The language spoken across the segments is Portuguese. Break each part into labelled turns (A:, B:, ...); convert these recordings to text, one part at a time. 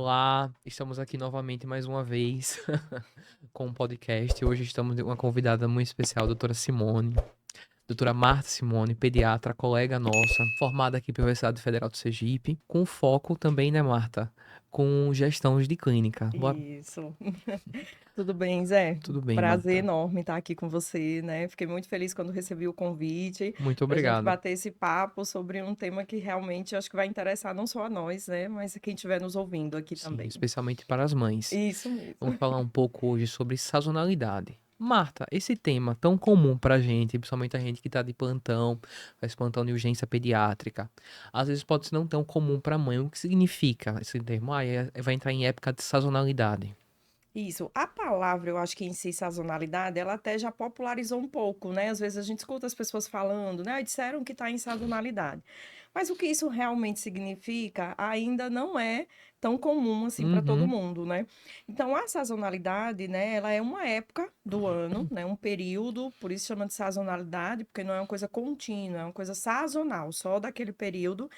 A: Olá, estamos aqui novamente mais uma vez com um podcast. Hoje estamos com uma convidada muito especial, a doutora Simone. Doutora Marta Simone, pediatra, colega nossa, formada aqui pela Universidade Federal do Sergipe, com foco também, né, Marta? Com gestão de clínica.
B: Isso. Tudo bem, Zé?
A: Tudo bem,
B: Prazer
A: Marta?
B: enorme estar aqui com você, né? Fiquei muito feliz quando recebi o convite
A: Muito
B: para a gente
A: obrigado.
B: bater esse papo sobre um tema que realmente eu acho que vai interessar não só a nós, né? Mas a quem estiver nos ouvindo aqui
A: Sim,
B: também.
A: especialmente para as mães.
B: Isso mesmo.
A: Vamos falar um pouco hoje sobre sazonalidade. Marta, esse tema tão comum pra gente, principalmente a gente que tá de plantão, faz plantão de urgência pediátrica, às vezes pode ser não tão comum pra mãe. O que significa esse termo? Vai entrar em época de sazonalidade.
B: Isso. A palavra, eu acho que em si, sazonalidade, ela até já popularizou um pouco, né? Às vezes a gente escuta as pessoas falando, né? Disseram que está em sazonalidade. Mas o que isso realmente significa ainda não é tão comum assim para todo
A: Uhum,
B: mundo, né? Então, a sazonalidade, né, ela é uma época do ano, né, um período, por isso chama de sazonalidade, porque não é uma coisa contínua, é uma coisa sazonal, só daquele período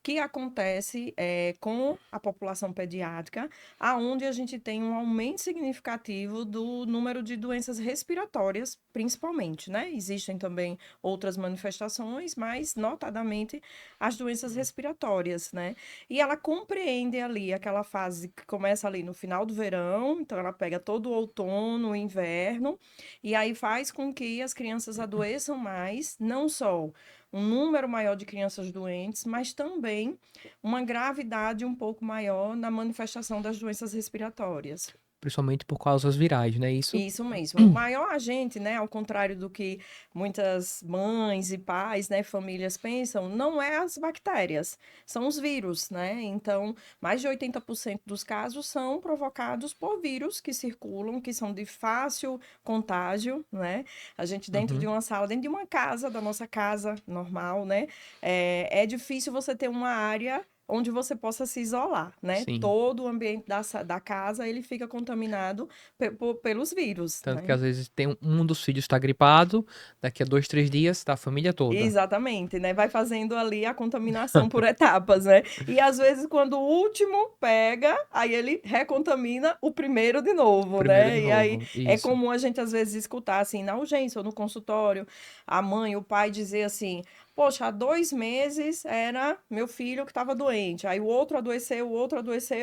B: que acontece com a população pediátrica, aonde a gente tem um aumento significativo do número de doenças respiratórias, principalmente, né? Existem também outras manifestações, mas notadamente as doenças respiratórias, né? E ela compreende ali aquela fase que começa ali no final do verão, então ela pega todo o outono, o inverno, e aí faz com que as crianças adoeçam mais, não só um número maior de crianças doentes, mas também uma gravidade um pouco maior na manifestação das doenças respiratórias.
A: principalmente por causas virais, né? Isso?
B: Isso mesmo. O maior agente, né, ao contrário do que muitas mães e pais, né, famílias pensam, não é as bactérias, são os vírus, né? Então, mais de 80% dos casos são provocados por vírus que circulam, que são de fácil contágio, né? A gente dentro de
A: Uhum,
B: uma sala, dentro de uma casa, da nossa casa normal, né? É difícil você ter uma área onde você possa se isolar, né?
A: sim.
B: Todo o ambiente da casa, ele fica contaminado pelos vírus,
A: Tanto que
B: né?
A: às vezes tem um dos filhos está gripado, daqui a 2, 3 dias tá a família toda.
B: Exatamente, né? Vai fazendo ali a contaminação por etapas, né? E às vezes, quando o último pega, aí ele recontamina o primeiro de novo,
A: Primeiro de
B: né? E aí
A: novo,
B: é
A: isso.
B: comum a gente às vezes escutar assim na urgência ou no consultório, a mãe, o pai dizer assim: Poxa, há 2 meses era meu filho que estava doente, aí o outro adoeceu,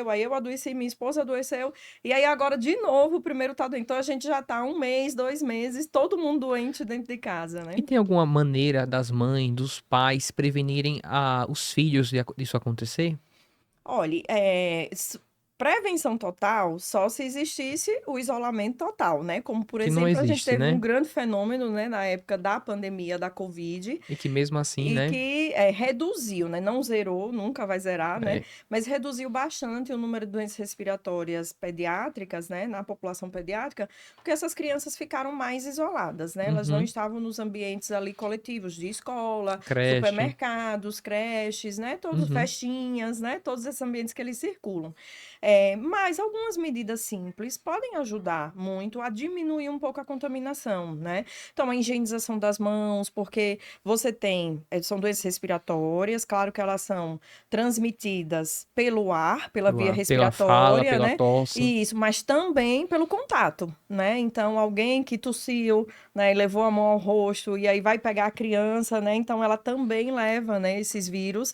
B: aí eu adoeci, minha esposa adoeceu, e aí agora de novo o primeiro tá doente. Então a gente já tá 1 mês, 2 meses, todo mundo doente dentro de casa,
A: E
B: né?
A: tem alguma maneira das mães, dos pais prevenirem os filhos disso acontecer?
B: Olhe, prevenção total só se existisse o isolamento total, né? Como, por
A: Que não
B: exemplo, a gente
A: existe,
B: teve um
A: né?
B: grande fenômeno, né, na época da pandemia da Covid,
A: E que mesmo assim,
B: e
A: né?
B: que reduziu, né? Não zerou, nunca vai zerar, né?
A: É.
B: Mas reduziu bastante o número de doenças respiratórias pediátricas, né? Na população pediátrica, porque essas crianças ficaram mais isoladas, né? Elas não
A: Uhum.
B: estavam nos ambientes ali coletivos de escola,
A: Creche.
B: supermercados, creches, né? Todas
A: Uhum.
B: festinhas, né? Todos esses ambientes que eles circulam. Mas algumas medidas simples podem ajudar muito a diminuir um pouco a contaminação, né? Então, a higienização das mãos, porque você tem, são doenças respiratórias, claro que elas são transmitidas pelo ar, pela via
A: Pela fala,
B: respiratória,
A: pela
B: né?
A: tosse.
B: E isso, mas também pelo contato, né? Então, alguém que tossiu, né, e levou a mão ao rosto e aí vai pegar a criança, né? Então, ela também leva, né, esses vírus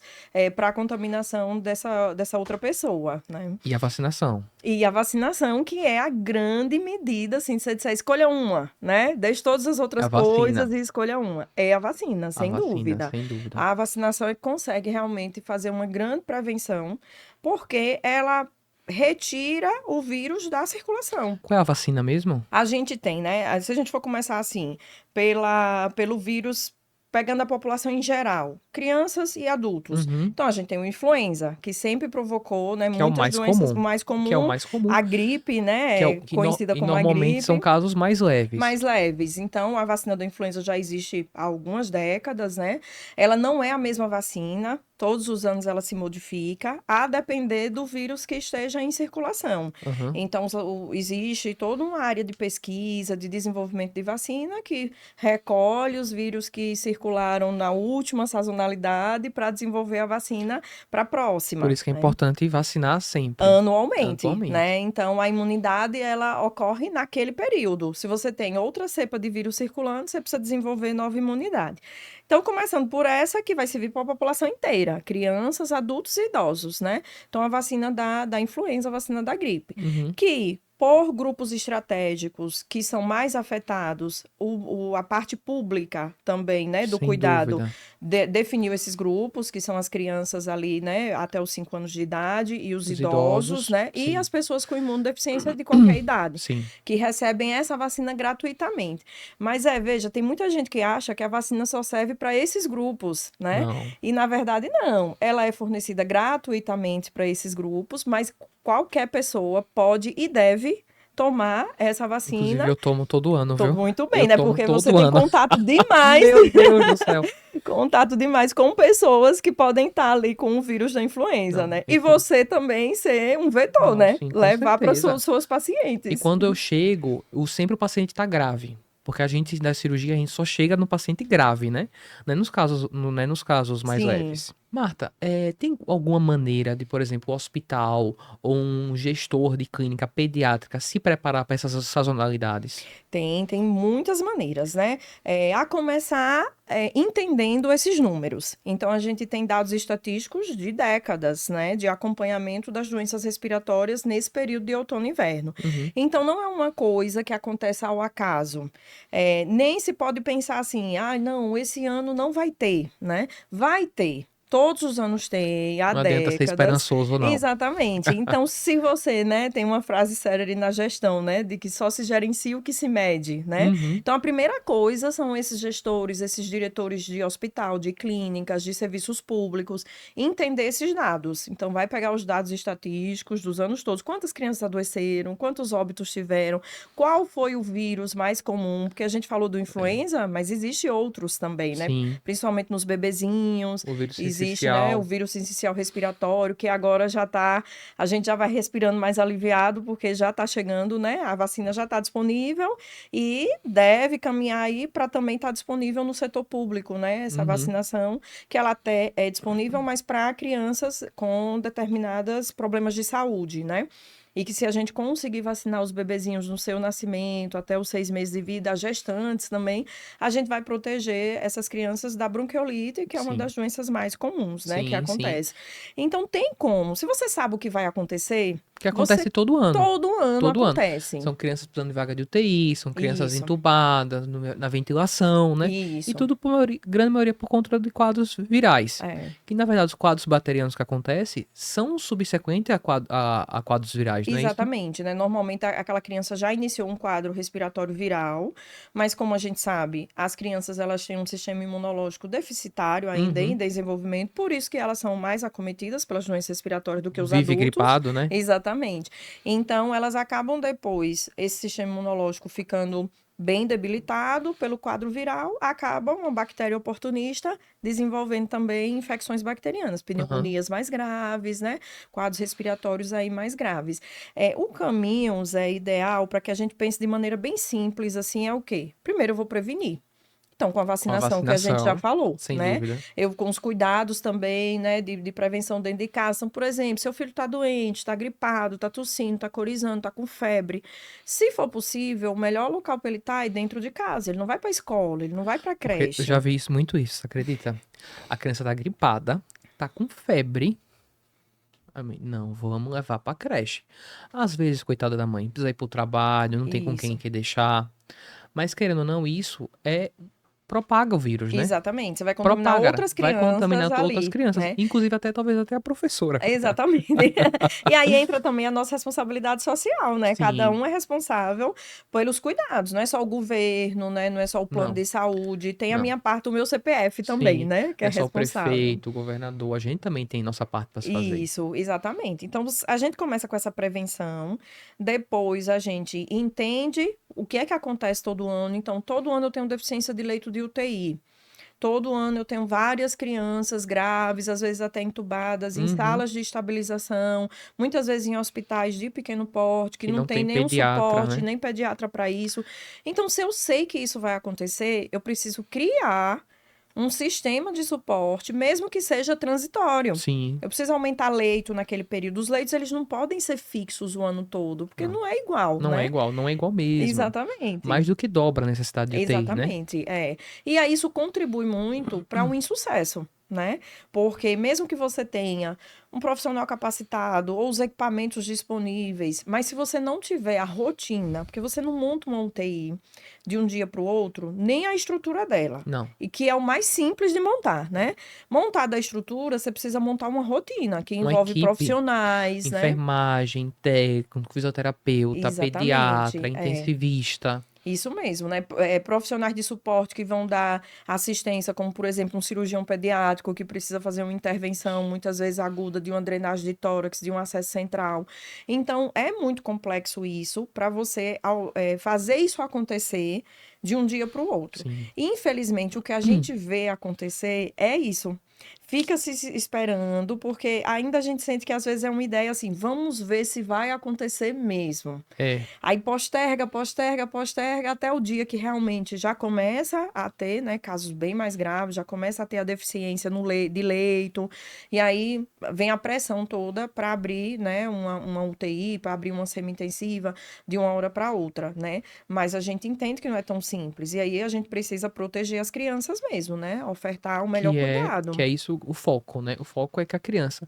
B: para a contaminação dessa outra pessoa, né?
A: E a vacinação.
B: E a vacinação, que é a grande medida, assim, se você disser, escolha uma, né? Deixe todas as
A: A
B: outras coisas
A: vacina.
B: e escolha uma. É a vacina,
A: A
B: sem
A: vacina,
B: dúvida.
A: sem dúvida.
B: A vacinação é que consegue realmente fazer uma grande prevenção, porque ela retira o vírus da circulação.
A: Qual é a vacina mesmo?
B: A gente tem, né? Se a gente for começar assim, pelo vírus, pegando a população em geral, crianças e adultos.
A: Uhum.
B: Então, a gente tem o influenza, que sempre provocou, né,
A: Que é o
B: muitas
A: mais
B: doenças,
A: comum.
B: mais
A: Que é o
B: comum,
A: mais comum.
B: a gripe,
A: Que é o
B: né,
A: que
B: conhecida
A: e
B: como a
A: normalmente são
B: gripe,
A: casos mais leves.
B: mais leves. Então, a vacina da influenza já existe há algumas décadas, né? Ela não é a mesma vacina, todos os anos ela se modifica, a depender do vírus que esteja em circulação.
A: Aham.
B: Então, existe toda uma área de pesquisa, de desenvolvimento de vacina, que recolhe os vírus que circularam na última sazonalidade para desenvolver a vacina para a
A: Por
B: próxima,
A: isso que é
B: né?
A: importante vacinar sempre,
B: Anualmente,
A: atualmente.
B: né? Então, a imunidade, ela ocorre naquele período. Se você tem outra cepa de vírus circulando, você precisa desenvolver nova imunidade. Então, começando por essa, que vai servir para a população inteira, crianças, adultos e idosos, né? Então, a vacina da influenza, a vacina da gripe,
A: Uhum.
B: que por grupos estratégicos que são mais afetados, a parte pública também, né, do
A: Sem
B: cuidado,
A: dúvida.
B: definiu esses grupos, que são as crianças ali, né, até os 5 anos de idade, e os
A: Os
B: idosos,
A: idosos,
B: né, e
A: sim.
B: as pessoas com imunodeficiência de qualquer idade,
A: Sim.
B: que recebem essa vacina gratuitamente. Mas veja, tem muita gente que acha que a vacina só serve para esses grupos, né?
A: Não.
B: E na verdade não. Ela é fornecida gratuitamente para esses grupos, mas qualquer pessoa pode e deve tomar essa
A: Inclusive,
B: vacina.
A: eu tomo todo ano, viu?
B: Muito bem,
A: Eu
B: né?
A: tomo
B: Porque
A: todo
B: você tem
A: ano.
B: contato demais,
A: Meu Deus do céu.
B: contato demais com pessoas que podem estar ali com o vírus da influenza,
A: Não,
B: né?
A: e
B: E você também ser um vetor,
A: Não,
B: né?
A: sim, com
B: Levar para
A: certeza.
B: suas
A: E
B: pacientes.
A: quando eu chego, sempre o paciente tá grave. Porque a gente, da cirurgia, a gente só chega no paciente grave, né? Não é nos casos mais
B: Sim.
A: leves. Marta, tem alguma maneira de, por exemplo, o hospital ou um gestor de clínica pediátrica se preparar para essas sazonalidades?
B: Tem muitas maneiras, né? A começar entendendo esses números. Então, a gente tem dados estatísticos de décadas, né? De acompanhamento das doenças respiratórias nesse período de outono e inverno.
A: Uhum.
B: Então, não é uma coisa que acontece ao acaso. Nem se pode pensar assim, não, esse ano não vai ter, né? Vai ter. Todos os anos tem, há
A: Não adianta ser
B: décadas.
A: esperançoso, não.
B: Exatamente. Então, se você, né, tem uma frase célebre na gestão, né, de que só se gerencia o que se mede, né?
A: Uhum.
B: Então, a primeira coisa são esses gestores, esses diretores de hospital, de clínicas, de serviços públicos, entender esses dados. Então, vai pegar os dados estatísticos dos anos todos. Quantas crianças adoeceram? Quantos óbitos tiveram? Qual foi o vírus mais comum? Porque a gente falou do influenza, mas existe outros também, né?
A: Sim,
B: Principalmente nos bebezinhos.
A: o vírus
B: Existe, né, o
A: sincicial.
B: vírus sincicial respiratório, que agora a gente já vai respirando mais aliviado, porque já está chegando, né, a vacina já está disponível e deve caminhar aí para também estar disponível no setor público, né, essa
A: Uhum.
B: vacinação, que ela até é disponível, mas para crianças com determinados problemas de saúde, né? E que se a gente conseguir vacinar os bebezinhos no seu nascimento, até os 6 meses de vida, as gestantes também, a gente vai proteger essas crianças da bronquiolite, que é uma
A: Sim.
B: das doenças mais comuns, né, que
A: Sim, sim.
B: acontece. Então, tem como. Se você sabe o que vai acontecer,
A: Que acontece todo ano.
B: todo ano
A: Todo ano.
B: acontece.
A: São crianças precisando de vaga de UTI, são crianças
B: Isso.
A: entubadas, na ventilação, né? E
B: Isso.
A: tudo, grande maioria, por conta de quadros virais. Que, na verdade, os quadros bacterianos que acontecem são subsequentes a quadros virais, não é isso?
B: Exatamente, né? Normalmente aquela criança já iniciou um quadro respiratório viral, mas como a gente sabe, as crianças elas têm um sistema imunológico deficitário ainda em desenvolvimento, por isso que elas são mais acometidas pelas doenças respiratórias do que os
A: Vive
B: adultos.
A: gripado, né?
B: Exatamente. Então, elas acabam depois, esse sistema imunológico ficando bem debilitado pelo quadro viral, acaba uma bactéria oportunista desenvolvendo também infecções bacterianas, pneumonias mais graves, né? Quadros respiratórios aí mais graves. O caminho, Zé, ideal para que a gente pense de maneira bem simples, assim, é o quê? Primeiro, eu vou prevenir. Então, com a vacinação que a gente já falou,
A: sem
B: né?
A: dúvida.
B: Eu com os cuidados também, né, de prevenção dentro de casa. Então, por exemplo, seu filho está doente, está gripado, está tossindo, está corizando, está com febre. Se for possível, o melhor local para ele estar é dentro de casa. Ele não vai para a escola, ele não vai para a
A: Porque
B: creche.
A: eu já vi muito isso, acredita? A criança tá gripada, tá com febre. Não, vamos levar pra creche. Às vezes, coitada da mãe, precisa ir pro trabalho, não tem com quem
B: Isso.
A: que deixar. Mas, querendo ou não, isso propaga o vírus, né?
B: Exatamente. Você vai contaminar
A: Propaga,
B: outras
A: vai
B: crianças
A: contaminar outras
B: ali,
A: crianças.
B: né?
A: Inclusive, talvez até a professora.
B: Exatamente. E aí entra também a nossa responsabilidade social, né? Cada
A: Sim.
B: um é responsável pelos cuidados, não é só o governo, né? Não é só o plano
A: Não.
B: de saúde, tem a
A: Não.
B: minha parte, o meu CPF também,
A: Sim.
B: né? Que
A: Não
B: é
A: é só o
B: responsável.
A: prefeito, o governador, a gente também tem nossa parte pra se fazer.
B: Isso, exatamente. Então, a gente começa com essa prevenção, depois a gente entende o que é que acontece todo ano. Então, todo ano eu tenho deficiência de leito de UTI. todo ano eu tenho várias crianças graves, às vezes até entubadas, em
A: Uhum.
B: salas de estabilização, muitas vezes em hospitais de pequeno porte, que
A: Que
B: não
A: não
B: tem
A: tem
B: nenhum
A: pediatra,
B: suporte,
A: né?
B: nem pediatra para isso. Então, se eu sei que isso vai acontecer, eu preciso criar um sistema de suporte, mesmo que seja transitório.
A: Sim,
B: Eu preciso aumentar leito naquele período. Os leitos, eles não podem ser fixos o ano todo, porque
A: não.
B: não é igual,
A: Não é
B: né?
A: igual, não é igual mesmo.
B: Exatamente.
A: Mais do que dobra a necessidade de UTI, né?
B: Exatamente, é. E aí isso contribui muito para um insucesso, né? Porque mesmo que você tenha um profissional capacitado ou os equipamentos disponíveis, mas se você não tiver a rotina, porque você não monta uma UTI de um dia para o outro, nem a estrutura dela,
A: Não.
B: e que é o mais simples de montar, né? Montada a estrutura, você precisa montar uma rotina que
A: Uma
B: envolve
A: equipe,
B: profissionais, né?
A: enfermagem, técnico, fisioterapeuta, pediatra,
B: Exatamente, é.
A: intensivista.
B: Isso mesmo, né? Profissionais de suporte que vão dar assistência, como por exemplo um cirurgião pediátrico que precisa fazer uma intervenção, muitas vezes aguda, de uma drenagem de tórax, de um acesso central. Então, é muito complexo isso para você fazer isso acontecer de um dia para o outro.
A: Sim.
B: Infelizmente, o que a gente vê acontecer é isso. Fica se esperando, porque ainda a gente sente que às vezes é uma ideia assim, vamos ver se vai acontecer mesmo.
A: É.
B: Aí posterga, posterga, posterga, até o dia que realmente já começa a ter, né, casos bem mais graves, já começa a ter a deficiência de leito, e aí vem a pressão toda para abrir, né, uma UTI, para abrir uma semi-intensiva de uma hora para outra, né? Mas a gente entende que não é tão simples, e aí a gente precisa proteger as crianças mesmo, né? Ofertar o melhor
A: Que
B: cuidado.
A: é isso o foco, né? O foco é que a criança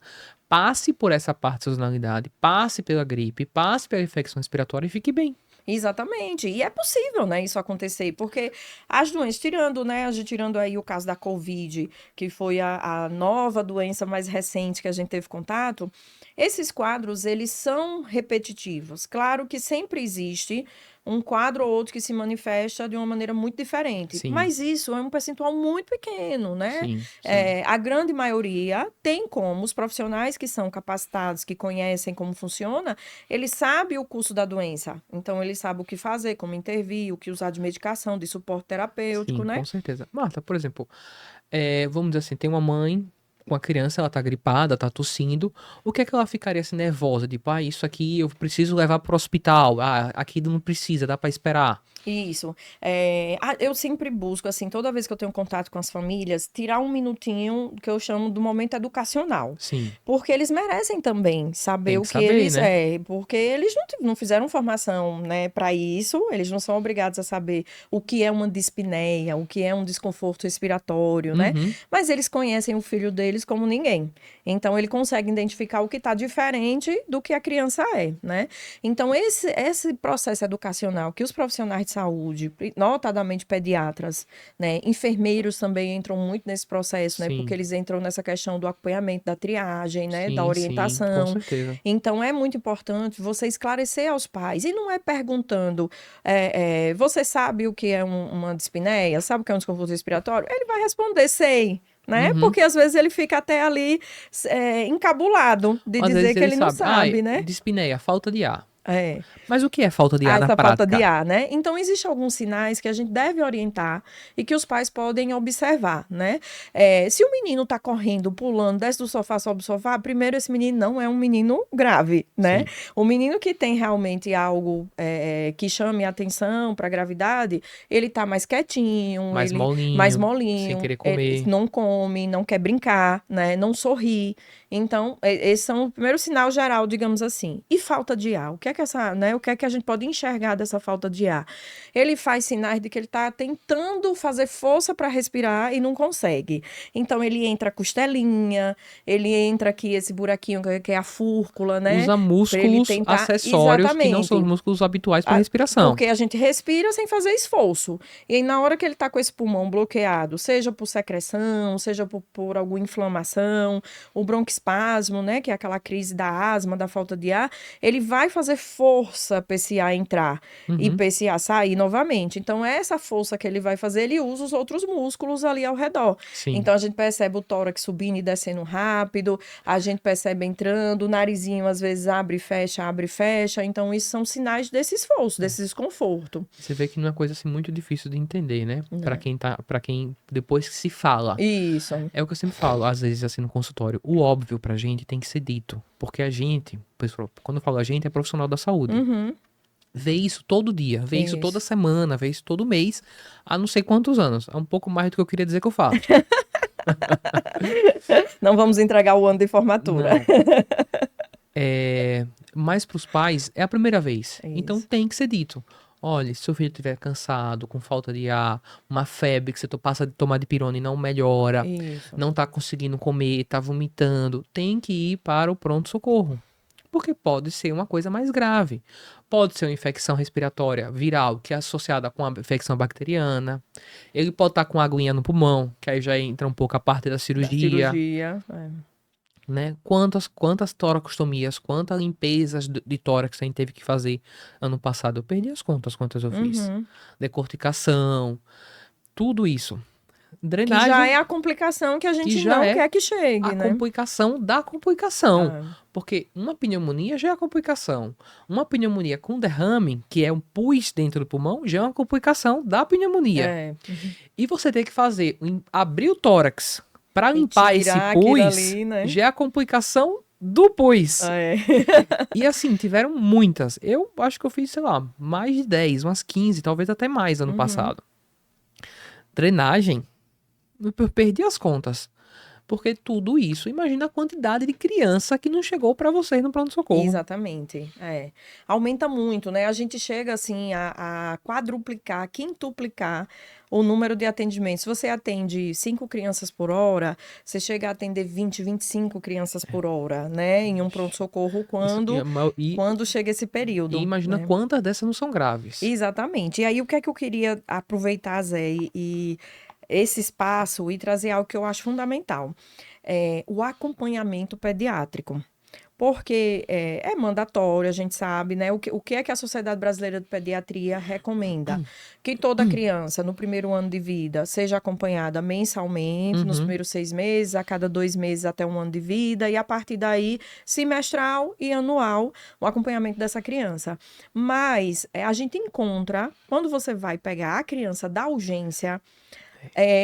A: passe por essa parte de sazonalidade, passe pela gripe, passe pela infecção respiratória e fique bem.
B: Exatamente. E é possível, né, isso acontecer, porque as doenças, tirando, né, a gente tirando aí o caso da Covid, que foi a nova doença mais recente que a gente teve contato, esses quadros, eles são repetitivos. Claro que sempre existe um quadro ou outro que se manifesta de uma maneira muito diferente,
A: Sim,
B: mas isso é um percentual muito pequeno, né?
A: sim, sim.
B: A grande maioria tem como, os profissionais que são capacitados, que conhecem como funciona, ele sabe o curso da doença, então ele sabe o que fazer, como intervir, o que usar de medicação, de suporte terapêutico,
A: Sim,
B: né?
A: com certeza. Marta, por exemplo, vamos dizer assim, tem uma mãe com a criança, ela tá gripada, tá tossindo. O que é que ela ficaria assim nervosa? Tipo, isso aqui eu preciso levar pro hospital. Ah, aqui não precisa, dá pra esperar.
B: Isso. Eu sempre busco, assim, toda vez que eu tenho contato com as famílias, tirar um minutinho que eu chamo do momento educacional.
A: Sim,
B: Porque eles merecem também saber
A: tem
B: o
A: que
B: que
A: saber,
B: eles
A: né?
B: é, porque eles não fizeram formação, né, para isso, eles não são obrigados a saber o que é uma dispneia, o que é um desconforto respiratório, né?
A: Uhum.
B: Mas eles conhecem o filho deles como ninguém. Então ele consegue identificar o que está diferente do que a criança é, né? Então esse processo educacional que os profissionais de saúde, notadamente pediatras, né, enfermeiros também entram muito nesse processo, né, porque
A: Sim,
B: eles entram nessa questão do acompanhamento, da triagem, né, da
A: sim, com
B: orientação.
A: certeza.
B: Então é muito importante você esclarecer aos pais e não é perguntando, você sabe o que é uma dispneia, sabe o que é um desconforto respiratório? Ele vai responder, sei. Né?
A: Uhum.
B: Porque às vezes ele fica até ali encabulado de
A: Às
B: dizer
A: vezes
B: que
A: ele
B: ele não
A: sabe.
B: sabe, né?
A: Dispneia, falta de ar.
B: É.
A: Mas o que é falta de ar na
B: Essa falta de
A: prática?
B: ar, né? Então, existem alguns sinais que a gente deve orientar e que os pais podem observar, né? Se o menino tá correndo, pulando, desce do sofá, sobe do sofá, primeiro, esse menino não é um menino grave, né?
A: Sim,
B: O menino que tem realmente algo que chame a atenção para a gravidade, ele tá mais quietinho,
A: mais
B: ele mais
A: molinho, sem
B: molinho,
A: querer
B: ele
A: comer.
B: não come, não quer brincar, né? Não sorri. Então, esses são o primeiro sinal geral, digamos assim. E falta de ar? O que é que o que é que a gente pode enxergar dessa falta de ar? Ele faz sinais de que ele está tentando fazer força para respirar e não consegue. Então, ele entra a costelinha, ele entra aqui esse buraquinho que é a fúrcula, né?
A: Usa
B: Para ele
A: músculos
B: tentar.
A: acessórios que não são os
B: Exatamente.
A: músculos habituais para respiração.
B: Porque a gente respira sem fazer esforço. E aí, na hora que ele está com esse pulmão bloqueado, seja por secreção, seja por alguma inflamação, o broncoespasmo, né, que é aquela crise da asma, da falta de ar, ele vai fazer força PCA entrar e
A: Uhum.
B: PCA sair novamente. Então, essa força que ele vai fazer, ele usa os outros músculos ali ao redor.
A: Sim.
B: Então, a gente percebe o tórax subindo e descendo rápido, a gente percebe entrando, o narizinho às vezes abre e fecha, abre e fecha. Então, isso são sinais desse esforço, desse desconforto.
A: Você vê que não é coisa assim muito difícil de entender, né? Pra
B: Né?
A: quem depois que se fala.
B: Isso.
A: É o que eu sempre falo, às vezes assim no consultório. O óbvio pra gente tem que ser dito. Porque a gente, quando eu falo a gente, é profissional da saúde.
B: Uhum.
A: Vê isso todo dia, vê isso toda
B: Isso.
A: semana, vê isso todo mês, há não sei quantos anos. É um pouco mais do que eu queria dizer que eu faço.
B: Não vamos entregar o ano de formatura.
A: Não. Mas pros pais é a primeira vez. Então
B: Isso.
A: tem que ser dito. Olha, se seu filho estiver cansado, com falta de ar, uma febre que você passa de tomar dipirona e não melhora,
B: Isso.
A: não tá conseguindo comer, tá vomitando, tem que ir para o pronto-socorro. Porque pode ser uma coisa mais grave. Pode ser uma infecção respiratória viral, que é associada com a infecção bacteriana. Ele pode estar com aguinha no pulmão, que aí já entra um pouco a parte da
B: Da
A: cirurgia,
B: cirurgia.
A: né? Quantas toracostomias, quantas limpezas de tórax a gente teve que fazer ano passado? Eu perdi as contas, quantas eu fiz.
B: Uhum.
A: Decorticação, tudo isso.
B: Que já é
A: Drenagem,
B: a complicação que a
A: que
B: gente
A: já
B: não
A: é
B: quer que
A: a
B: chegue, né?
A: complicação da complicação.
B: Ah,
A: Porque uma pneumonia já é a complicação. Uma pneumonia com derrame, que é um pus dentro do pulmão, já é uma complicação da pneumonia.
B: é.
A: E você ter que fazer, abrir o tórax para
B: E
A: limpar esse
B: tirar aquilo
A: pus,
B: ali, né?
A: já é a complicação do pus.
B: É.
A: E assim, tiveram muitas. Eu acho que eu fiz, sei lá, mais de 10, umas 15, talvez até mais ano
B: Uhum.
A: passado. Drenagem, eu perdi as contas. Porque tudo isso, imagina a quantidade de criança que não chegou para vocês no pronto-socorro.
B: Exatamente, é. Aumenta muito, né? A gente chega, assim, a quadruplicar, quintuplicar o número de atendimentos. Se você atende 5 crianças por hora, você chega a atender 20, 25 crianças por hora, né? Em um pronto-socorro quando chega esse
A: E
B: período,
A: imagina
B: né?
A: quantas dessas não são graves.
B: Exatamente. E aí, o que é que eu queria aproveitar, Zé, e esse espaço e trazer algo que eu acho fundamental. O acompanhamento pediátrico. Porque é mandatório, a gente sabe, né? O que é que a Sociedade Brasileira de Pediatria recomenda? Que toda criança, no primeiro ano de vida, seja acompanhada mensalmente, nos
A: Uhum.
B: primeiros 6 meses, a cada 2 meses até 1 ano de vida, e a partir daí, semestral e anual, o acompanhamento dessa criança. Mas a gente encontra, quando você vai pegar a criança da urgência,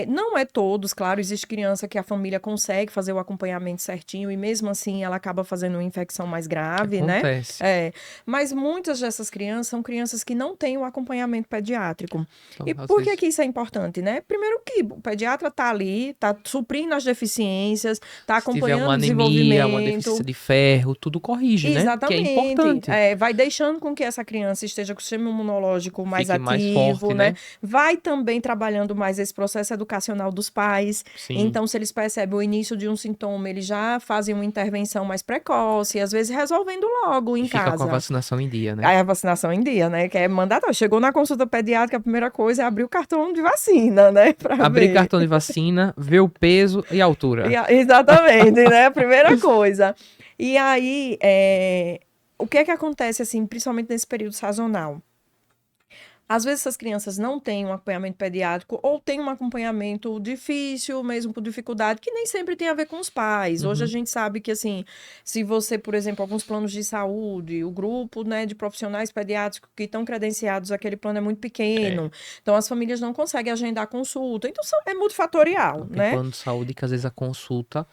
B: não é todos, claro, existe criança que a família consegue fazer o acompanhamento certinho e mesmo assim ela acaba fazendo uma infecção mais grave, né?
A: Acontece.
B: Mas muitas dessas crianças são crianças que não têm o acompanhamento pediátrico.
A: Então,
B: E
A: às
B: por que
A: vezes,
B: que isso é importante, né? Primeiro que o pediatra tá ali, tá suprindo as deficiências, tá
A: se tiver uma
B: acompanhando o
A: anemia, uma
B: desenvolvimento.
A: deficiência de ferro, tudo corrige, né? Que é
B: Exatamente.
A: importante.
B: Vai deixando com que essa criança esteja com o sistema imunológico mais
A: Fique mais
B: ativo,
A: forte,
B: né?
A: né?
B: Vai também trabalhando mais esse processo educacional dos pais.
A: Sim.
B: Então, se eles percebem o início de um sintoma, eles já fazem uma intervenção mais precoce, às vezes resolvendo logo em
A: E fica com a
B: casa.
A: vacinação em dia, né?
B: Aí a vacinação em dia, né? Que é mandatório. Chegou na consulta pediátrica, a primeira coisa é abrir o cartão de vacina, né? Pra
A: Abrir
B: ver.
A: cartão de vacina, ver o peso e a altura.
B: Exatamente, né? A primeira coisa. E aí, o que é que acontece, assim, principalmente nesse período sazonal? Às vezes essas crianças não têm um acompanhamento pediátrico ou têm um acompanhamento difícil, mesmo com dificuldade, que nem sempre tem a ver com os pais. Hoje a
A: Uhum.
B: gente sabe que, assim, se você, por exemplo, alguns planos de saúde, o grupo, né, de profissionais pediátricos que estão credenciados, aquele plano é muito pequeno. Então, as famílias não conseguem agendar consulta. Então, é multifatorial,
A: Tem
B: né?
A: plano de saúde que às vezes a consulta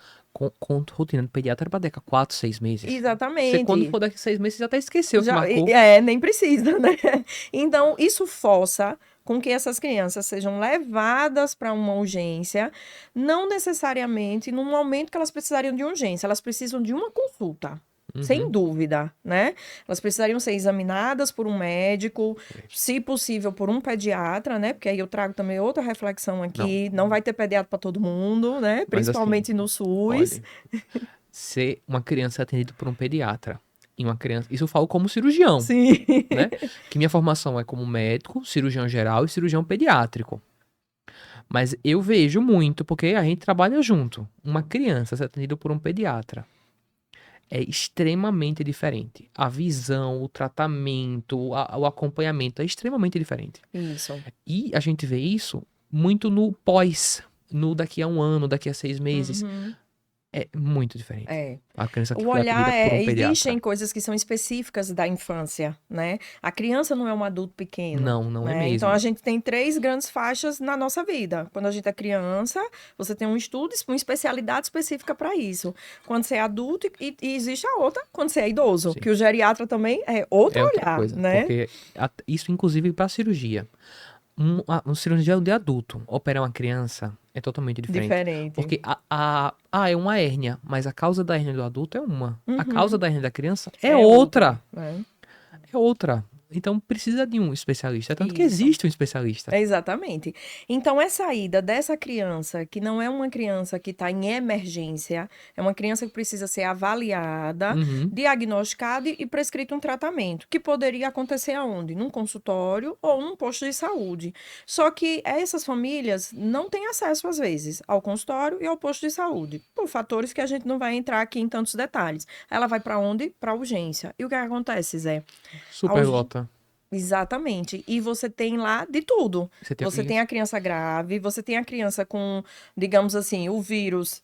A: com rotina de pediatra é pra daqui a 4, 6 meses. Você, quando
B: Exatamente.
A: for daqui a 6 meses, já até esqueceu que
B: Já,
A: marcou.
B: nem precisa, né? Então, isso força com que essas crianças sejam levadas para uma urgência, não necessariamente no momento que elas precisariam de urgência, elas precisam de uma consulta. Sem
A: Uhum.
B: dúvida, né? Elas precisariam ser examinadas por um médico, se possível por um pediatra, né? Porque aí eu trago também outra reflexão aqui. Não vai ter pediatra para todo mundo, né?
A: Mas
B: Principalmente
A: assim,
B: no SUS.
A: olha, ser uma criança atendida por um pediatra e uma criança, isso eu falo como cirurgião,
B: Sim.
A: né? Que minha formação é como médico, cirurgião geral e cirurgião pediátrico. Mas eu vejo muito, porque a gente trabalha junto, uma criança ser atendida por um pediatra. é extremamente diferente. A visão, o tratamento, o acompanhamento é extremamente diferente.
B: Isso.
A: E a gente vê isso muito no pós, no daqui a 1 ano, daqui a 6 meses.
B: Uhum.
A: É muito diferente.
B: É.
A: A criança que
B: O
A: foi
B: olhar
A: atendida por um
B: existem
A: pediatra.
B: coisas que são específicas da infância, né? A criança não é um adulto pequeno,
A: Não é
B: né? Então
A: mesmo.
B: a gente tem 3 grandes faixas na nossa vida. Quando a gente é criança, você tem um estudo, uma especialidade específica para isso. Quando você é adulto, e existe a outra, quando você é idoso,
A: Sim.
B: que o geriatra também é outro
A: É outra
B: olhar,
A: coisa.
B: né?
A: Porque isso, inclusive, para cirurgia. Um cirurgião de adulto operar uma criança é totalmente diferente.
B: Diferente.
A: Porque é uma hérnia, mas a causa da hérnia do adulto é uma. A
B: Uhum.
A: causa da hérnia da criança é
B: É
A: outra.
B: né?
A: É outra. Então precisa de um especialista. Tanto que
B: Isso.
A: existe um especialista.
B: Exatamente. Então, essa ida dessa criança, que não é uma criança que está em emergência, é uma criança que precisa ser avaliada,
A: Uhum.
B: diagnosticada e prescrito um tratamento, que poderia acontecer aonde? Num consultório ou num posto de saúde. Só que essas famílias não têm acesso, às vezes, ao consultório e ao posto de saúde, por fatores que a gente não vai entrar aqui em tantos detalhes. Ela vai para onde? Para a urgência. E o que acontece, Zé?
A: Superlota.
B: Exatamente. E você tem lá de tudo.
A: Você
B: Tem a criança grave, você tem a criança com, digamos assim, o vírus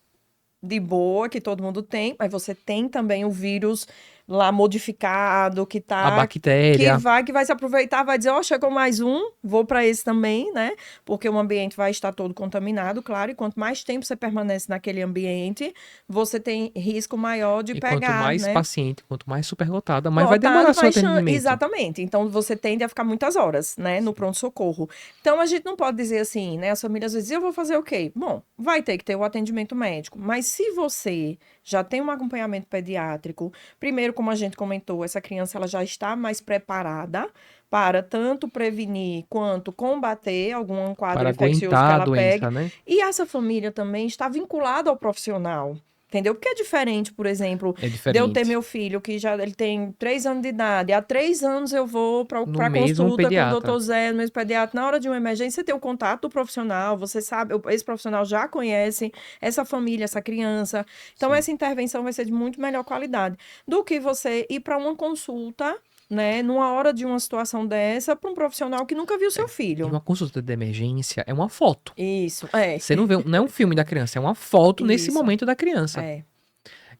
B: de boa, que todo mundo tem, mas você tem também o vírus lá modificado, que
A: a
B: tá
A: bactéria.
B: que vai se aproveitar, vai dizer, ó, chegou mais um, vou para esse também, né? Porque o ambiente vai estar todo contaminado, claro, e quanto mais tempo você permanece naquele ambiente, você tem risco maior de
A: E
B: pegar,
A: quanto mais
B: né?
A: paciente, quanto mais superlotada, mais vai demorar seu atendimento.
B: Exatamente. Então, você tende a ficar muitas horas, né, no pronto-socorro. Então, a gente não pode dizer assim, né, as famílias às vezes, eu vou fazer o quê? Bom, vai ter que ter o atendimento médico, mas se você já tem um acompanhamento pediátrico, primeiro, como a gente comentou, essa criança ela já está mais preparada para tanto prevenir quanto combater algum quadro
A: Para
B: infeccioso que
A: aguentar a
B: ela pegue.
A: doença, né?
B: E essa família também está vinculada ao profissional. Entendeu? Porque é diferente, por exemplo,
A: É
B: de eu ter
A: diferente.
B: meu filho, que já ele tem 3 anos de idade. Há 3 anos eu vou para
A: No mesmo
B: consulta com o
A: pediatra.
B: doutor Zé, no mesmo pediatra. Na hora de uma emergência, você tem o contato do profissional, você sabe, esse profissional já conhece essa família, essa criança. Então,
A: Sim.
B: essa intervenção vai ser de muito melhor qualidade do que você ir para uma consulta, né, numa hora de uma situação dessa, para um profissional que nunca viu seu
A: E
B: filho.
A: uma consulta de emergência é uma foto.
B: Isso, é.
A: Você não vê, não é um filme da criança, é uma foto nesse
B: Isso.
A: momento da criança.
B: É.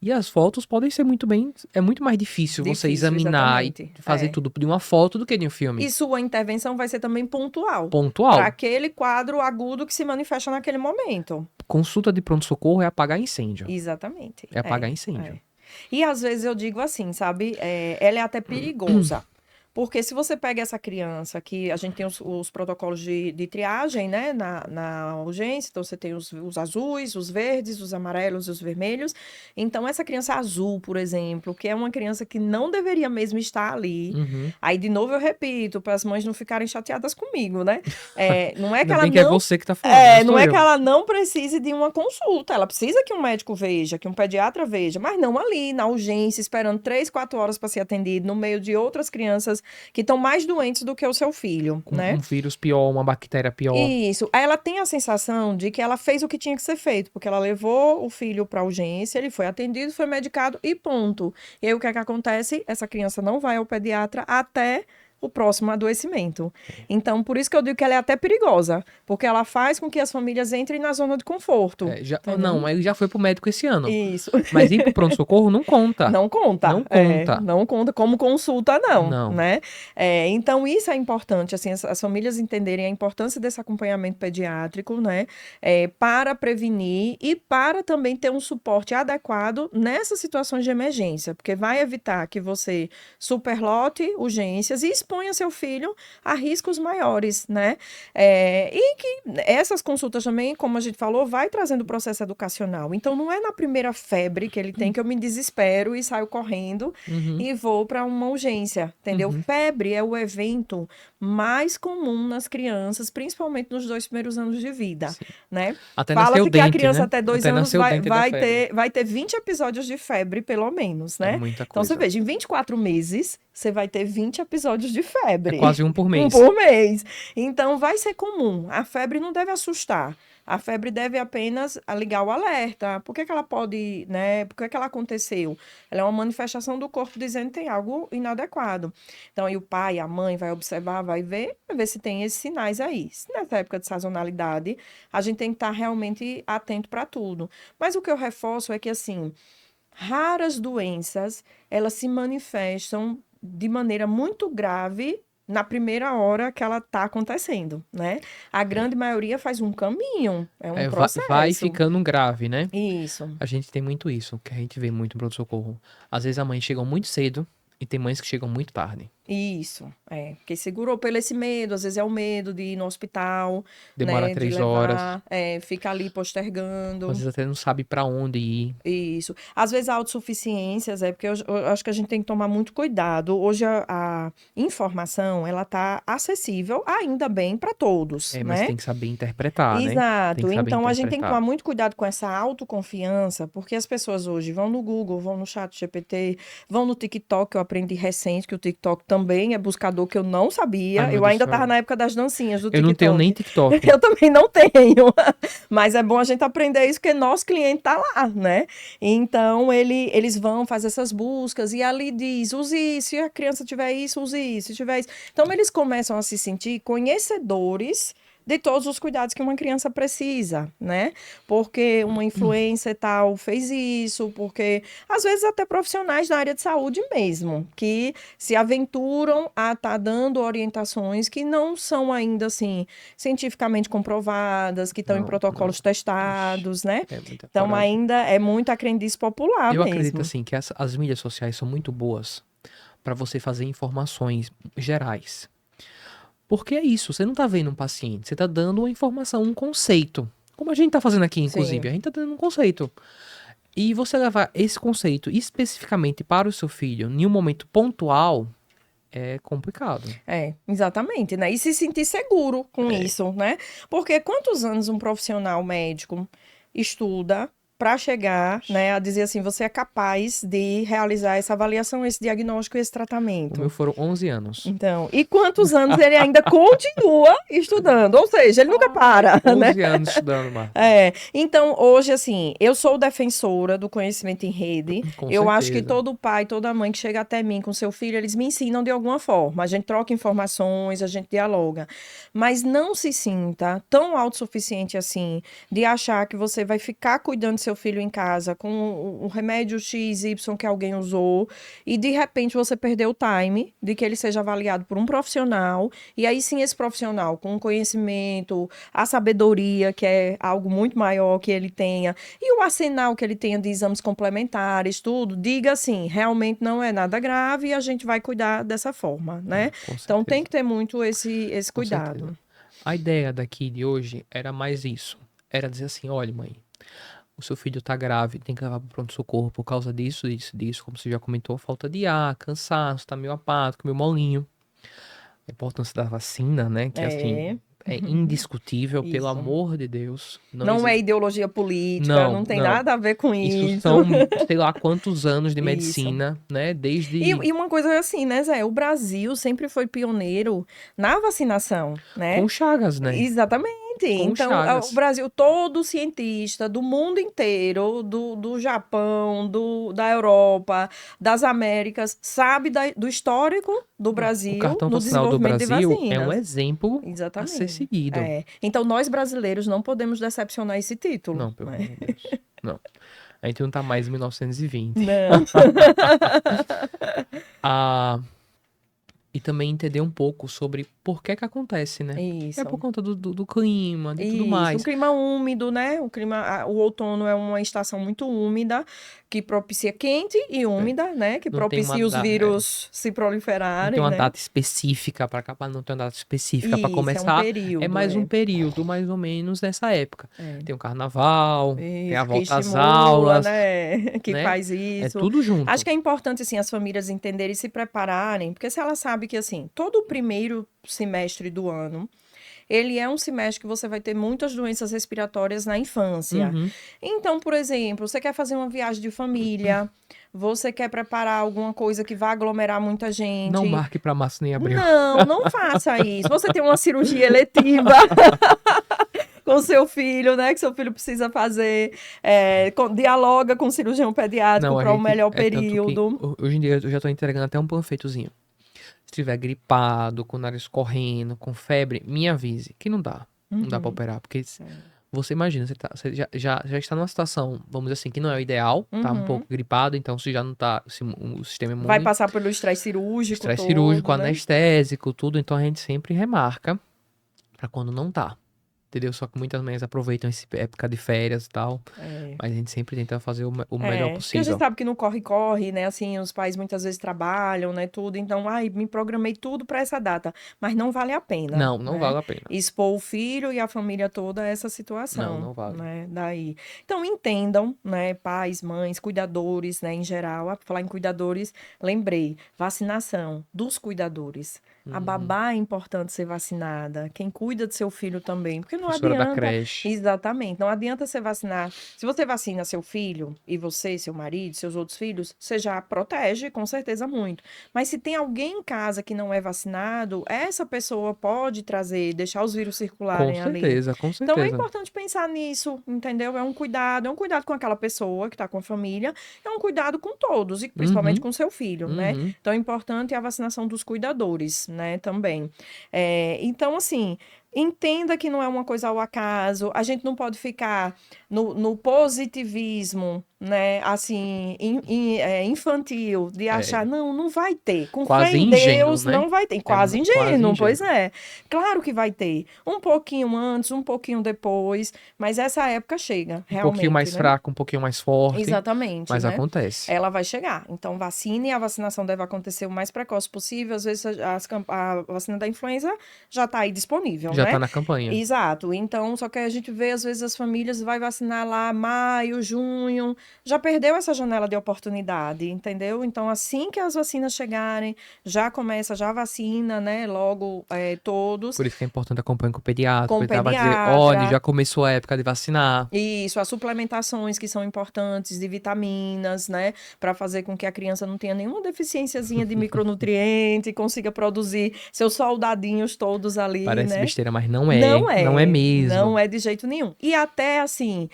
A: E as fotos podem ser muito bem. É muito mais difícil você
B: Difícil,
A: examinar e
B: exatamente.
A: fazer
B: É.
A: tudo de uma foto do que de um filme.
B: E sua intervenção vai ser também pontual.
A: Pontual.
B: Para aquele quadro agudo que se manifesta naquele momento.
A: Consulta de pronto-socorro é apagar incêndio.
B: Exatamente.
A: É apagar incêndio.
B: É. E às vezes eu digo assim, sabe? Ela é até perigosa. Porque se você pega essa criança, que a gente tem os protocolos de triagem, né, na urgência, então você tem os azuis, os verdes, os amarelos e os vermelhos. Então, essa criança azul, por exemplo, que é uma criança que não deveria mesmo estar ali.
A: Uhum.
B: Aí, de novo, eu repito, para as mães não ficarem chateadas comigo, né? Não é que
A: Ainda
B: ela
A: bem que é
B: não...
A: você que tá falando.
B: não é que ela não precise de uma consulta. Ela precisa que um médico veja, que um pediatra veja, mas não ali, na urgência, esperando 3, 4 horas para ser atendido, no meio de outras crianças que estão mais doentes do que o seu filho, né?
A: Um vírus pior, uma bactéria pior.
B: Isso. Aí ela tem a sensação de que ela fez o que tinha que ser feito, porque ela levou o filho para urgência, ele foi atendido, foi medicado e ponto. E aí o que é que acontece? Essa criança não vai ao pediatra até o próximo adoecimento. Então, por isso que eu digo que ela é até perigosa, porque ela faz com que as famílias entrem na zona de conforto.
A: Não, ele já foi pro médico esse ano.
B: Isso.
A: Mas ir pro pronto-socorro não conta.
B: Não conta.
A: Não conta.
B: Não conta como consulta,
A: Não.
B: né? Então, isso é importante, assim, as famílias entenderem a importância desse acompanhamento pediátrico, né? Para prevenir e para também ter um suporte adequado nessas situações de emergência, porque vai evitar que você superlote urgências e exponha seu filho a riscos maiores, né? E que essas consultas também, como a gente falou, vai trazendo o processo educacional. Então, não é na primeira febre que ele tem que eu me desespero e saio correndo e vou para uma urgência, entendeu? Febre é o evento mais comum nas crianças, principalmente nos 2 primeiros anos de vida, né?
A: Até
B: Fala
A: nascer o
B: que
A: dente,
B: a criança
A: né?
B: até 2
A: Até
B: anos
A: nascer o dente da febre.
B: vai ter 20 episódios de febre, pelo menos, né?
A: É muita
B: Então,
A: coisa.
B: você veja, em 24 meses, você vai ter 20 episódios de febre.
A: É quase um por mês.
B: Um por mês. Então, vai ser comum. A febre não deve assustar. A febre deve apenas ligar o alerta. Por que que ela pode, né? Por que que ela aconteceu? Ela é uma manifestação do corpo dizendo que tem algo inadequado. Então, aí o pai, a mãe vai observar, vai ver se tem esses sinais aí. Se nessa época de sazonalidade, a gente tem que estar realmente atento para tudo. Mas o que eu reforço é que, assim, raras doenças, elas se manifestam de maneira muito grave na primeira hora que ela está acontecendo, né? A grande maioria faz um caminho, é um
A: Vai
B: processo.
A: ficando grave, né?
B: Isso,
A: A gente tem muito isso, que a gente vê muito no pronto-socorro. Às vezes a mãe chegam muito cedo e tem mães que chegam muito tarde.
B: isso, porque segurou pelo esse medo, às vezes é o medo de ir no hospital,
A: Demora
B: né, de
A: 3 horas.
B: levar, fica ali postergando.
A: Às vezes até não sabe pra onde ir.
B: Isso. Às vezes a autossuficiências, porque eu acho que a gente tem que tomar muito cuidado. Hoje a informação, ela tá acessível, ainda bem, para todos,
A: Mas
B: né?
A: tem que saber interpretar, né? Tem
B: Exato.
A: que saber
B: Então a gente tem que tomar
A: interpretar.
B: muito cuidado com essa autoconfiança, porque as pessoas hoje vão no Google, vão no chat GPT, vão no TikTok, que eu aprendi recente que o TikTok também é buscador que eu não sabia.
A: Ai, meu
B: Eu
A: Deus
B: ainda
A: do
B: tava
A: céu.
B: na época das dancinhas do
A: Eu não tenho
B: TikTok.
A: nem TikTok.
B: Eu também não tenho, mas é bom a gente aprender isso, porque nosso cliente tá lá, né? Então, eles vão fazer essas buscas e ali diz, use isso, se a criança tiver isso, use isso, se tiver isso. Então, eles começam a se sentir conhecedores de todos os cuidados que uma criança precisa, né? Porque uma influencer tal fez isso, porque às vezes até profissionais da área de saúde mesmo, que se aventuram a estar dando orientações que não são ainda assim cientificamente comprovadas, que estão em
A: Não,
B: protocolos
A: não.
B: testados, né?
A: É muita
B: Então
A: coragem.
B: ainda é muito a crendice popular
A: Eu acredito
B: mesmo.
A: assim que as mídias sociais são muito boas pra você fazer informações gerais. Porque é isso, você não tá vendo um paciente, você tá dando uma informação, um conceito. Como a gente tá fazendo aqui, inclusive,
B: Sim.
A: a gente tá dando um conceito. E você levar esse conceito especificamente para o seu filho em um momento pontual é complicado.
B: Exatamente, né? E se sentir seguro com isso, né? Porque quantos anos um profissional médico estuda para chegar, né, a dizer assim, você é capaz de realizar essa avaliação, esse diagnóstico e esse
A: O
B: tratamento?
A: meu foram 11 anos.
B: Então, e quantos anos ele ainda continua estudando? Ou seja, ele nunca para, né?
A: 11 anos estudando, Marta.
B: Então, hoje, assim, eu sou defensora do conhecimento em rede.
A: Com
B: Eu acho que
A: certeza.
B: todo pai, toda mãe que chega até mim com seu filho, eles me ensinam de alguma forma. A gente troca informações, a gente dialoga. Mas não se sinta tão autossuficiente assim, de achar que você vai ficar cuidando do seu filho em casa com o remédio XY que alguém usou e, de repente, você perdeu o time de que ele seja avaliado por um profissional. E aí sim, esse profissional com o conhecimento, a sabedoria, que é algo muito maior que ele tenha, e o arsenal que ele tenha de exames complementares, tudo, diga assim, realmente não é nada grave e a gente vai cuidar dessa forma, né?
A: Com
B: Então tem
A: certeza.
B: que ter muito esse
A: Com
B: cuidado.
A: certeza. A ideia daqui de hoje era mais isso. Era dizer assim, olha, mãe, o seu filho tá grave, tem que levar pro pronto-socorro por causa disso, disso, como você já comentou, falta de ar, cansaço, tá meio apático, meio molinho. A importância da vacina, né, que assim, é indiscutível, pelo
B: Isso.
A: amor de Deus.
B: Não é ideologia política, não tem nada a ver com
A: Isso
B: isso.
A: são, sei lá, quantos anos de
B: Isso.
A: medicina, né, desde...
B: E uma coisa assim, né, Zé? O Brasil sempre foi pioneiro na vacinação, né?
A: Com Chagas, né?
B: Exatamente.
A: Com
B: Então,
A: Chagas.
B: o Brasil, todo cientista do mundo inteiro, do Japão, da Europa, das Américas, sabe do histórico do
A: O
B: Brasil
A: cartão
B: no
A: vacinal do
B: desenvolvimento de
A: Brasil é um
B: vacinas.
A: exemplo a ser
B: Exatamente.
A: seguido.
B: Então, nós brasileiros não podemos decepcionar esse título.
A: Não, pelo
B: né?
A: amor de Deus. Não. A gente não tá mais em 1920.
B: Não.
A: E também entender um pouco sobre por que acontece, né?
B: Isso.
A: É por conta do clima, de tudo
B: Isso,
A: mais.
B: um clima úmido, né? O outono é uma estação muito úmida, que propicia quente e úmida, né? Que
A: Não tem uma
B: propicia os
A: da-
B: vírus se
A: Não
B: proliferarem,
A: tem uma
B: né?
A: data específica para acabar, não tem uma data específica para
B: Isso,
A: começar.
B: é um período.
A: É mais um período, mais ou menos nessa época.
B: É.
A: Tem o carnaval, tem a
B: Isso, que
A: volta às
B: estimula,
A: aulas,
B: né? Que
A: né?
B: faz
A: É
B: isso.
A: tudo junto.
B: Acho que é importante, assim, as famílias entenderem e se prepararem, porque se ela sabe que, assim, todo o primeiro semestre do ano, ele é um semestre que você vai ter muitas doenças respiratórias na infância.
A: Uhum.
B: Então, por exemplo, você quer fazer uma viagem de família, você quer preparar alguma coisa que vai aglomerar muita gente.
A: Não marque para março nem abril.
B: Não faça isso. Você tem uma cirurgia eletiva. com seu filho, né? Que seu filho precisa fazer, dialoga com o cirurgião pediátrico
A: Não, a
B: para o
A: gente.
B: melhor
A: É tanto que
B: período.
A: hoje em dia eu já tô entregando até um panfletozinho. Se tiver gripado, com o nariz correndo, com febre, me avise. Que não dá. Não dá pra
B: Uhum.
A: operar. Porque
B: É.
A: você imagina, você já está numa situação, vamos dizer assim, que não é o ideal, tá um
B: Uhum.
A: pouco gripado, então você já não tá. O sistema
B: Vai
A: imune,
B: passar pelo estresse cirúrgico
A: estresse cirúrgico,
B: todo, né?
A: anestésico, tudo, então a gente sempre remarca pra quando não tá. Entendeu? Só que muitas mães aproveitam essa época de férias e tal,
B: É.
A: mas a gente sempre tenta fazer o melhor
B: Porque a gente
A: possível.
B: sabe que não corre-corre, né? Assim, os pais muitas vezes trabalham, né? Tudo. Então, ai, me programei tudo para essa data. Mas não vale a pena,
A: Não, não
B: né?
A: vale a pena.
B: Expor o filho e a família toda a essa
A: Não,
B: situação,
A: não vale.
B: né? Daí. Então, entendam, né? Pais, mães, cuidadores, né? Em geral. Por falar em cuidadores, lembrei. Vacinação dos cuidadores. A
A: Uhum.
B: babá é importante ser vacinada. Quem cuida do seu filho também. Porque não
A: Professora da
B: adianta.
A: creche.
B: Exatamente. Não adianta você vacinar. Se você vacina seu filho, e você, seu marido, seus outros filhos, você já protege, com certeza, muito. Mas se tem alguém em casa que não é vacinado, essa pessoa pode trazer, deixar os vírus
A: Com
B: circularem ali.
A: certeza, com
B: Então é
A: certeza.
B: importante pensar nisso, entendeu? É um cuidado com aquela pessoa que está com a família, é um cuidado com todos, e principalmente
A: Uhum,
B: com seu filho, né?
A: uhum.
B: Então é importante a vacinação dos cuidadores, né? Também. Então, assim. Entenda que não é uma coisa ao acaso, a gente não pode ficar no positivismo, né, assim, infantil, de achar,
A: É,
B: não, não vai ter. Com fé
A: quase
B: em
A: ingênuo,
B: Deus,
A: né?
B: não vai ter.
A: É
B: Quase
A: quase
B: ingênuo, pois
A: ingênuo.
B: é. Claro que vai ter. Um pouquinho antes, um pouquinho depois, mas essa época chega,
A: Um pouquinho
B: realmente,
A: mais
B: né?
A: fraco, um pouquinho mais forte,
B: Exatamente,
A: mas
B: né?
A: acontece.
B: Ela vai chegar. Então, vacine, e a vacinação deve acontecer o mais precoce possível. Às vezes, a vacina da influenza já está aí disponível,
A: Já tá
B: né?
A: na campanha.
B: Exato. Então, só que a gente vê, às vezes, as famílias vai vacinar lá maio, junho, já perdeu essa janela de oportunidade, entendeu? Então, assim que as vacinas chegarem, já vacina, né? Logo, todos,
A: Por isso que é importante acompanhar com o pediatra,
B: com
A: porque ele vai dizer, olha,
B: pediatra.
A: já começou a época de vacinar.
B: Isso, as suplementações que são importantes de vitaminas, né, para fazer com que a criança não tenha nenhuma deficiênciazinha de micronutriente, consiga produzir seus soldadinhos todos ali,
A: Parece
B: né?
A: besteira, mas não é
B: Não
A: mesmo.
B: é de jeito nenhum. E até assim,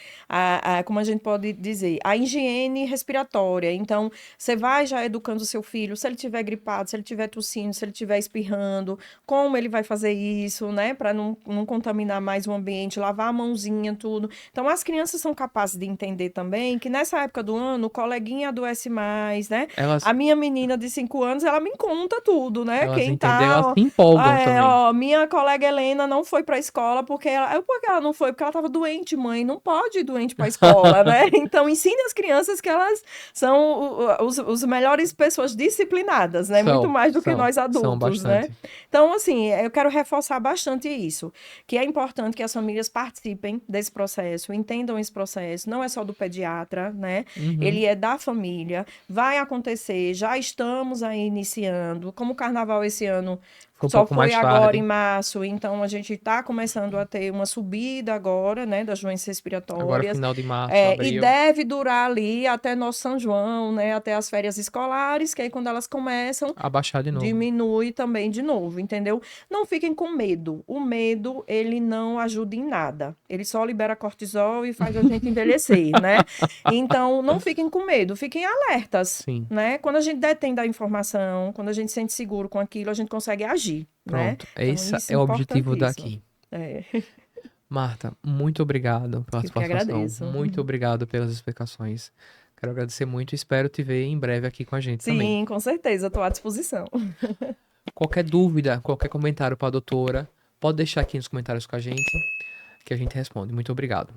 B: como a gente pode dizer, a higiene respiratória. Então, você vai já educando o seu filho, se ele tiver gripado, se ele tiver tossindo, se ele tiver espirrando, como ele vai fazer isso, né, para não contaminar mais o ambiente, lavar a mãozinha, tudo. Então, as crianças são capazes de entender também que nessa época do ano, o coleguinha adoece mais, né?
A: Elas,
B: A minha menina de 5 anos, ela me conta tudo, né?
A: elas
B: Quem
A: entendem, elas
B: tá,
A: se empolgam também.
B: ó, minha colega Helena não foi pra escola porque ela não foi? Porque ela tava doente, mãe. Não pode ir doente pra escola, né? Então, ensine as crianças que elas são os melhores pessoas disciplinadas, né? Muito mais do que nós
A: São
B: adultos, né?
A: bastante.
B: Então, assim, eu quero reforçar bastante isso, que é importante que as famílias participem desse processo, entendam esse processo, não é só do pediatra, né?
A: Uhum.
B: Ele é da família, vai acontecer, já estamos aí iniciando. Como o carnaval esse ano
A: Foi um
B: só
A: pouco
B: foi
A: mais
B: agora em
A: tarde.
B: março, então a gente está começando a ter uma subida agora, né, das doenças
A: Agora,
B: respiratórias,
A: final de março,
B: e
A: abril.
B: deve durar ali até nosso São João, né, até as férias escolares, que aí quando elas começam,
A: Abaixar de novo.
B: diminui também de novo, entendeu? Não fiquem com medo. O medo, ele não ajuda em nada. Ele só libera cortisol e faz a gente envelhecer, né? Então, não fiquem com medo, fiquem alertas,
A: Sim.
B: né? Quando a gente detém da informação, quando a gente se sente seguro com aquilo, a gente consegue agir, né?
A: Pronto.
B: Então,
A: Esse
B: isso
A: é
B: é
A: o objetivo
B: importantíssimo.
A: daqui.
B: É,
A: Marta, muito obrigado pela
B: eu
A: sua
B: que
A: participação.
B: agradeço.
A: Muito obrigado pelas explicações. Quero agradecer muito e espero te ver em breve aqui com a gente também.
B: Sim, com certeza, estou à disposição.
A: Qualquer dúvida, qualquer comentário para a doutora, pode deixar aqui nos comentários com a gente, que a gente responde. Muito obrigado.